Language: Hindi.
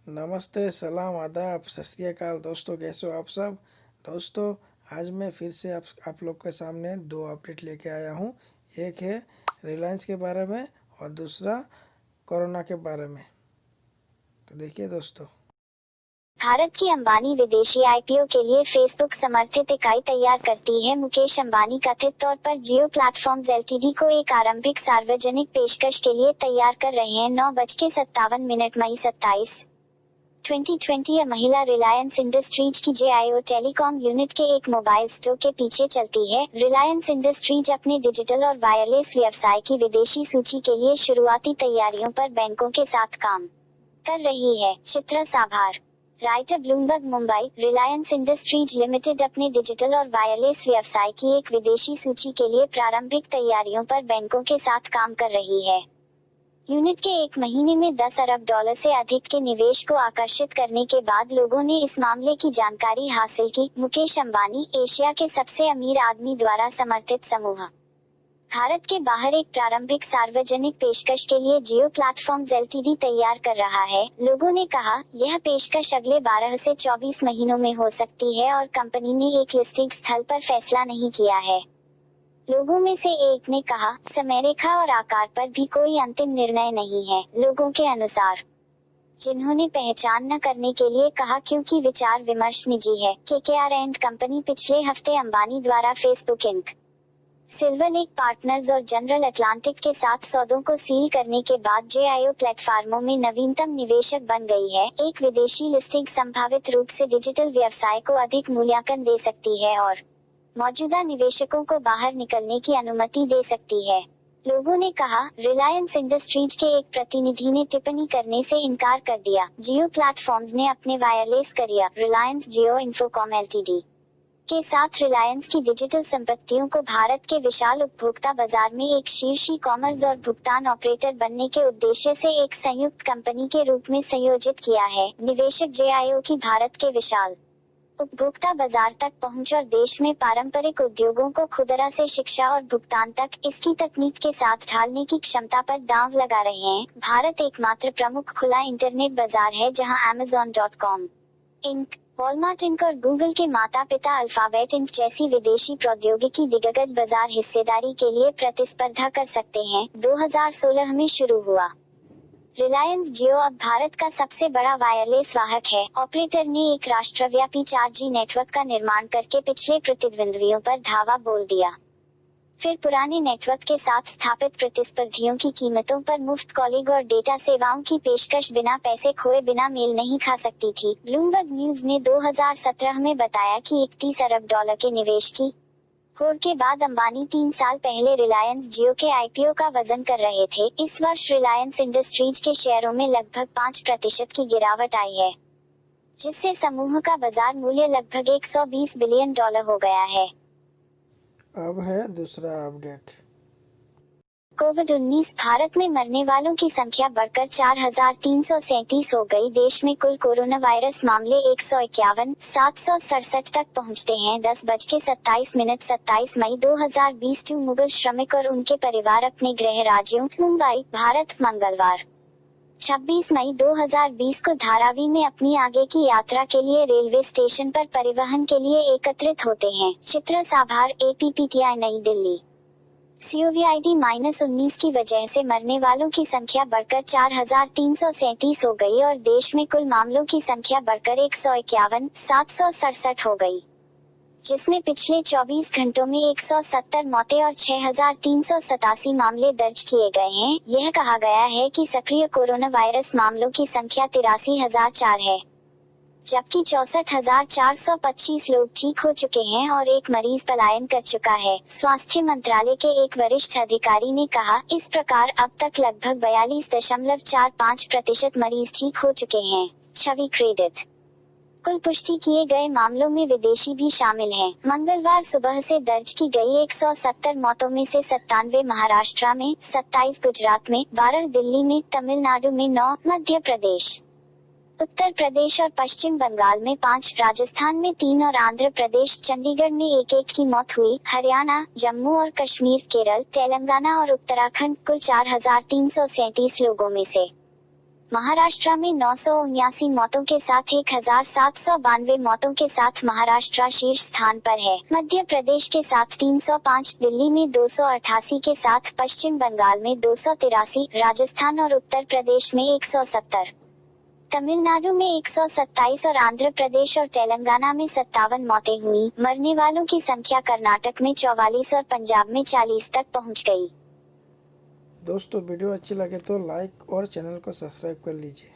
नमस्ते, सलाम, आदाब, सत श्री अकाल दोस्तों। कैसे हो आप सब दोस्तों। आज मैं फिर से आप लोग के सामने दो अपडेट लेके आया हूँ। एक है रिलायंस के बारे में और दूसरा कोरोना के बारे में। तो देखिए दोस्तों। भारत की अंबानी विदेशी आईपीओ के लिए फेसबुक समर्थित इकाई तैयार करती है। मुकेश अंबानी कथित तौर पर जियो प्लेटफॉर्म्स एलटीडी को एक आरंभिक सार्वजनिक पेशकश के लिए तैयार कर रहे हैं। 9:57 मई 27, 2020 महिला रिलायंस इंडस्ट्रीज की जेआईओ टेलीकॉम यूनिट के एक मोबाइल स्टोर के पीछे चलती है। रिलायंस इंडस्ट्रीज अपने डिजिटल और वायरलेस व्यवसाय की विदेशी सूची के लिए शुरुआती तैयारियों पर बैंकों के साथ काम कर रही है। चित्रा साभार, writer, Bloomberg Mumbai. Reliance Industries Limited अपने डिजिटल और वायरलेस व्यवसाय की एक विदेशी सूची के लिए प्रारंभिक तैयारियों पर बैंकों के साथ काम कर रही है। यूनिट के एक महीने में $10 अरब से अधिक के निवेश को आकर्षित करने के बाद लोगों ने इस मामले की जानकारी हासिल की। मुकेश अंबानी, एशिया के सबसे अमीर आदमी द्वारा समर्थित समूह, भारत के बाहर एक प्रारंभिक सार्वजनिक पेशकश के लिए जियो प्लेटफॉर्म्स एलटीडी तैयार कर रहा है। लोगों ने कहा, यह पेशकश अगले 12 से 24 महीनों में हो सकती है और कंपनी ने एक लिस्टिंग स्थल पर फैसला नहीं किया है। लोगों में से एक ने कहा, समयरेखा और आकार पर भी कोई अंतिम निर्णय नहीं है। लोगों के अनुसार, जिन्होंने पहचान न करने के लिए कहा क्योंकि विचार विमर्श निजी है। केकेआर एंड कंपनी पिछले हफ्ते अंबानी द्वारा Facebook Inc, Silver Lake Partners और जनरल अटलांटिक के साथ सौदों को सील करने के बाद जेआईओ प्लेटफॉर्मों में नवीनतम निवेशक बन गई है। एक विदेशी लिस्टिंग संभावित रूप से डिजिटल व्यवसाय को अधिक मूल्यांकन दे सकती है और मौजूदा निवेशकों को बाहर निकलने की अनुमति दे सकती है। लोगों ने कहा, रिलायंस इंडस्ट्रीज के एक प्रतिनिधि ने टिप्पणी करने से इनकार कर दिया। जियो प्लेटफॉर्म्स ने अपने वायरलेस करियर रिलायंस जियो इन्फोकॉम एलटीडी के साथ रिलायंस की डिजिटल संपत्तियों को भारत के विशाल उपभोक्ता बाजार में एक शीर्ष ई कॉमर्स और भुगतान ऑपरेटर बनने के उद्देश्य से एक संयुक्त कंपनी के रूप में संयोजित किया है। निवेशक जेआईओ की भारत के विशाल उपभोक्ता बाजार तक पहुंच और देश में पारंपरिक उद्योगों को खुदरा से शिक्षा और भुगतान तक इसकी तकनीक के साथ ढालने की क्षमता पर दांव लगा रहे हैं। भारत एकमात्र प्रमुख खुला इंटरनेट बाजार है जहां Amazon.com इंक, वॉलमार्ट इंक और गूगल के माता पिता अल्फाबेट इंक जैसी विदेशी प्रौद्योगिकी दिग्गज बाजार हिस्सेदारी के लिए प्रतिस्पर्धा कर सकते हैं। 2016 में शुरू हुआ रिलायंस जियो अब भारत का सबसे बड़ा वायरलेस वाहक है। ऑपरेटर ने एक राष्ट्रव्यापी 4G नेटवर्क का निर्माण करके पिछले प्रतिद्वंद्वियों पर धावा बोल दिया। फिर पुराने नेटवर्क के साथ स्थापित प्रतिस्पर्धियों की कीमतों पर मुफ्त कॉलिंग और डेटा सेवाओं की पेशकश बिना पैसे खोए बिना मेल नहीं खा सकती थी। ब्लूमबर्ग न्यूज ने 2017 में बताया कि $31 अरब के निवेश की होड़ के बाद अंबानी 3 साल पहले रिलायंस जियो के आईपीओ का वजन कर रहे थे। इस वर्ष रिलायंस इंडस्ट्रीज के शेयरों में लगभग 5% की गिरावट आई है, जिससे समूह का बाजार मूल्य लगभग $120 बिलियन हो गया है। अब है दूसरा अपडेट। कोविड-19, भारत में मरने वालों की संख्या बढ़कर 4,337 हो गई। देश में कुल कोरोना वायरस मामले 151,767 तक पहुंचते हैं। 10:27 27 मई 2020 मुगल श्रमिक और उनके परिवार अपने गृह राज्यों मुंबई, भारत, मंगलवार 26 मई 2020 को धारावी में अपनी आगे की यात्रा के लिए रेलवे स्टेशन पर परिवहन के लिए एकत्रित होते हैं। चित्रा साभार, APPTI, नई दिल्ली। COVID-19 की वजह से मरने वालों की संख्या बढ़कर 4,337 हो गई और देश में कुल मामलों की संख्या बढ़कर 151,767 हो गई, जिसमें पिछले 24 घंटों में 170 मौतें और 6,387 मामले दर्ज किए गए हैं। यह कहा गया है कि सक्रिय कोरोना वायरस मामलों की संख्या 83,004 है, जबकि 64,425 लोग ठीक हो चुके हैं और एक मरीज पलायन कर चुका है। स्वास्थ्य मंत्रालय के एक वरिष्ठ अधिकारी ने कहा, इस प्रकार अब तक लगभग 42.45% मरीज ठीक हो चुके हैं। छवि क्रेडिट। कुल पुष्टि किए गए मामलों में विदेशी भी शामिल हैं। मंगलवार सुबह से दर्ज की गई 170 मौतों में से 97 महाराष्ट्र में, 27 गुजरात में, 12 दिल्ली में, तमिलनाडु में 9, मध्य प्रदेश, उत्तर प्रदेश और पश्चिम बंगाल में 5, राजस्थान में 3 और आंध्र प्रदेश, चंडीगढ़ में 1-1 की मौत हुई। हरियाणा, जम्मू और कश्मीर, केरल, तेलंगाना और उत्तराखंड कुल 4,337 लोगों में से महाराष्ट्र में 979 मौतों के साथ 1792 मौतों के साथ महाराष्ट्र शीर्ष स्थान पर है। मध्य प्रदेश के साथ 305, दिल्ली में 288 के साथ पश्चिम बंगाल में 283, राजस्थान और उत्तर प्रदेश में 170, तमिलनाडु में 127 और आंध्र प्रदेश और तेलंगाना में 57 मौतें हुई। मरने वालों की संख्या कर्नाटक में 44 और पंजाब में 40 तक पहुंच गई। दोस्तों वीडियो अच्छी लगे तो लाइक और चैनल को सब्सक्राइब कर लीजिए।